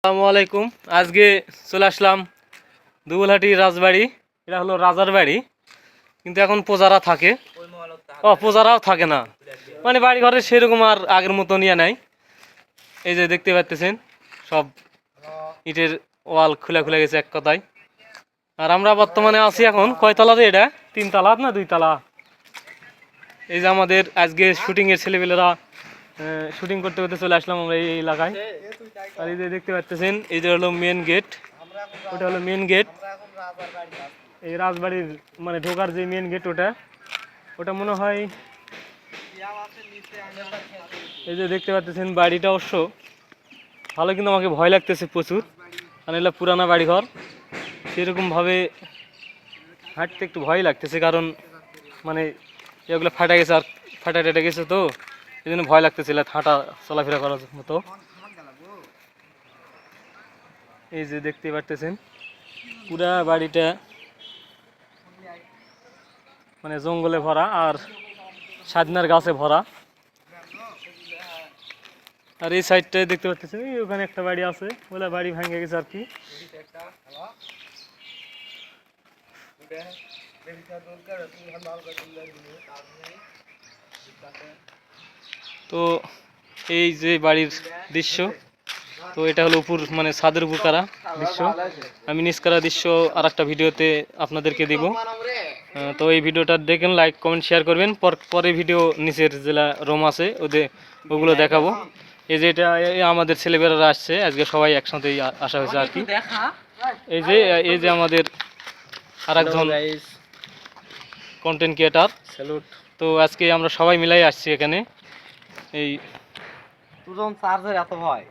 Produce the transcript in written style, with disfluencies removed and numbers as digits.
আসসালামু আলাইকুম। আজকে চলে আসলাম দুবুলহাটি রাজবাড়ি। এটা হলো রাজার বাড়ি, কিন্তু এখন প্রজারা থাকে। প্রজারাও থাকে না, মানে বাড়ি ঘরে সেরকম আর আগের মতো নিয়ে নাই। এই যে দেখতে পাচ্ছেন সব ইটের ওয়াল খুলে খুলে গেছে এক কথায়। আর আমরা বর্তমানে আছি এখন কয়তলা রে? এটা 3 তলা না 2 তলা। এই যে আমাদের আজকে শুটিংয়ের ছেলেপেলেরা শুটিং করতে করতে চলে আসলাম আমরা এই এলাকায়। আর এই যে দেখতে পাচ্ছেন এই যে হলো মেন গেট, ওটা হলো মেন গেট। এই রাজবাড়ির মানে ঢোকার যে মেন গেট ওটা ওটা মনে হয়। এই যে দেখতে পাচ্ছেন বাড়িটা অবশ্য ভালো, কিন্তু আমাকে ভয় লাগতেছে প্রচুর, কারণ এগুলো পুরানা বাড়িঘর। সেরকমভাবে হাঁটতে একটু ভয় লাগতেছে, কারণ মানে এগুলো ফাটা গেছে আর ফাটা টেটে গেছে, তো এই জন্য ভয় লাগতেছিল হাঁটা চলাফেরা করার মতো। এই যে দেখতে পারতেছেন পুরা বাড়িটা মানে জঙ্গলে ভরা আর সাদনার গাছে ভরা। আর এই সাইডটায় দেখতে পাচ্ছেন ওখানে একটা বাড়ি আছে, ওলা বাড়ি ভেঙে গেছে আর কি। তো এই যে বাড়ির দৃশ্য, তো এটা হলো উপর মানে ছাদের উপর কারা দৃশ্য। আমি নিচ কারা দৃশ্য আর একটা ভিডিওতে আপনাদেরকে দিব। তো এই ভিডিওটা দেখেন, লাইক কমেন্ট শেয়ার করবেন। পরে ভিডিও নিচের জেলা রুম আছে ওগুলো দেখাবো। এই যে এটা আমাদের ছেলেমেয়েরা আসছে আজকে, সবাই একসাথেই আসা হয়েছে আর কি। এই যে আমাদের আরেকজন কন্টেন্ট ক্রিয়েটার, স্যালুট। তো আজকে আমরা সবাই মিলাই আসছি এখানে। এই চার্জার এত ভয়